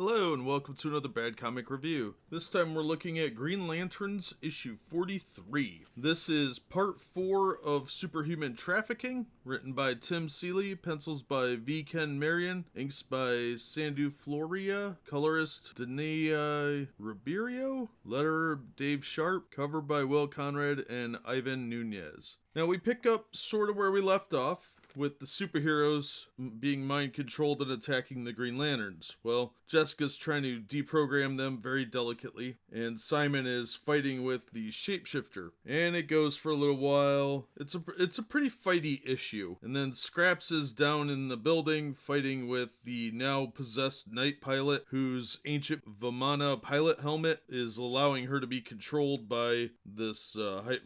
Hello and welcome to another Bad Comic Review. This time we're looking at Green Lanterns issue 43. This is part 4 of Superhuman Trafficking, written by Tim Seeley, pencils by V. Ken Marion, inks by Sandu Floria, colorist Dania Ribeiro, letterer Dave Sharp, cover by Will Conrad and Ivan Nunez. Now we pick up sort of where we left off, with the superheroes being mind-controlled and attacking the Green Lanterns. Well, Jessica's trying to deprogram them very delicately, and Simon is fighting with the shapeshifter. And it goes for a little while. It's a pretty fighty issue. And then Scraps is down in the building fighting with the now possessed Night Pilot, whose ancient Vamana pilot helmet is allowing her to be controlled by this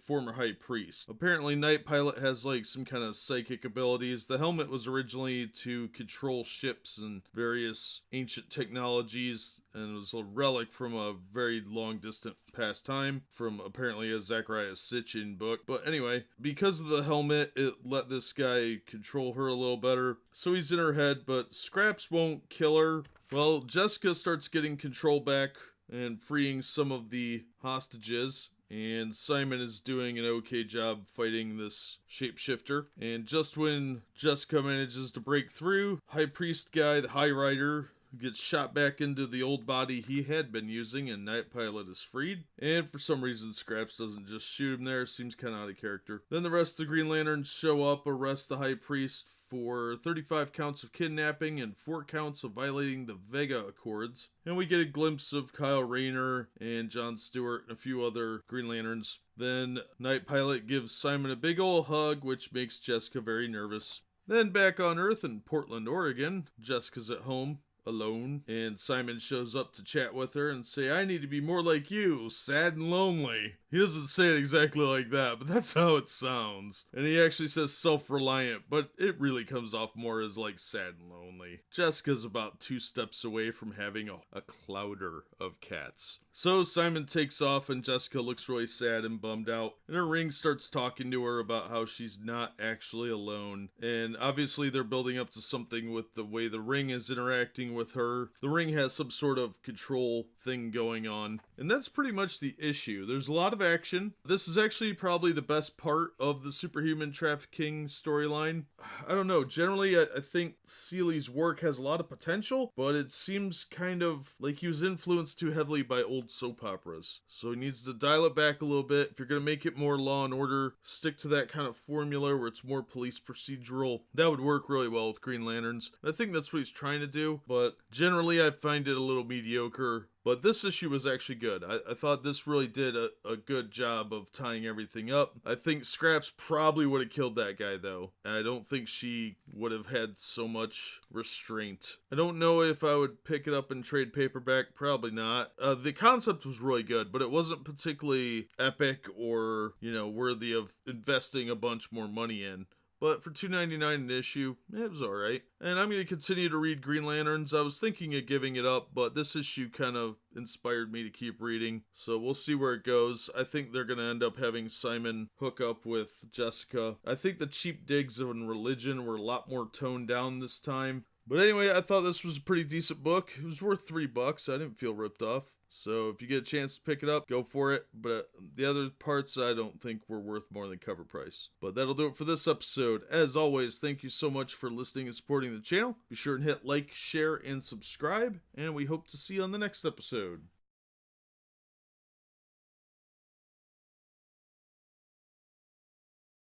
former high priest. Apparently Night Pilot has like some kind of psychic ability. The helmet was originally to control ships and various ancient technologies, and it was a relic from a very long distant past time from apparently a Zachariah Sitchin book. But anyway, because of the helmet, it let this guy control her a little better. So he's in her head, but Scraps won't kill her. Well, Jessica starts getting control back and freeing some of the hostages. And Simon is doing an okay job fighting this shapeshifter. And just when Jessica manages to break through, High Priest guy, the High Rider, gets shot back into the old body he had been using, and Night Pilot is freed. And for some reason, Scraps doesn't just shoot him there. Seems kind of out of character. Then the rest of the Green Lanterns show up, arrest the High Priest for 35 counts of kidnapping and 4 counts of violating the Vega Accords. And we get a glimpse of Kyle Rayner and John Stewart and a few other Green Lanterns. Then Night Pilot gives Simon a big ol' hug, which makes Jessica very nervous. Then back on Earth in Portland, Oregon, Jessica's at home, alone, and Simon shows up to chat with her and say, "I need to be more like you, sad and lonely." He doesn't say it exactly like that, but that's how it sounds. And he actually says self-reliant, but it really comes off more as like sad and lonely. Jessica's about 2 steps away from having a clouder of cats. So Simon takes off and Jessica looks really sad and bummed out. And her ring starts talking to her about how she's not actually alone. And obviously they're building up to something with the way the ring is interacting with her. The ring has some sort of control thing going on. And that's pretty much the issue. There's a lot of action. This is actually probably the best part of the Superhuman Trafficking storyline. I don't know. Generally, I think Seeley's work has a lot of potential, but it seems kind of like he was influenced too heavily by old soap operas. So he needs to dial it back a little bit. If you're going to make it more Law and Order, stick to that kind of formula where it's more police procedural. That would work really well with Green Lanterns. I think that's what he's trying to do, but generally I find it a little mediocre. But this issue was actually good. I thought this really did a good job of tying everything up. I think Scraps probably would have killed that guy, though. I don't think she would have had so much restraint. I don't know if I would pick it up in trade paperback. Probably not. The concept was really good, but it wasn't particularly epic or, worthy of investing a bunch more money in. But for $2.99 an issue, it was alright. And I'm going to continue to read Green Lanterns. I was thinking of giving it up, but this issue kind of inspired me to keep reading. So we'll see where it goes. I think they're going to end up having Simon hook up with Jessica. I think the cheap digs on religion were a lot more toned down this time. But anyway, I thought this was a pretty decent book. It was worth $3. I didn't feel ripped off. So if you get a chance to pick it up, go for it. But the other parts I don't think were worth more than cover price. But that'll do it for this episode. As always, thank you so much for listening and supporting the channel. Be sure and hit like, share, and subscribe. And we hope to see you on the next episode.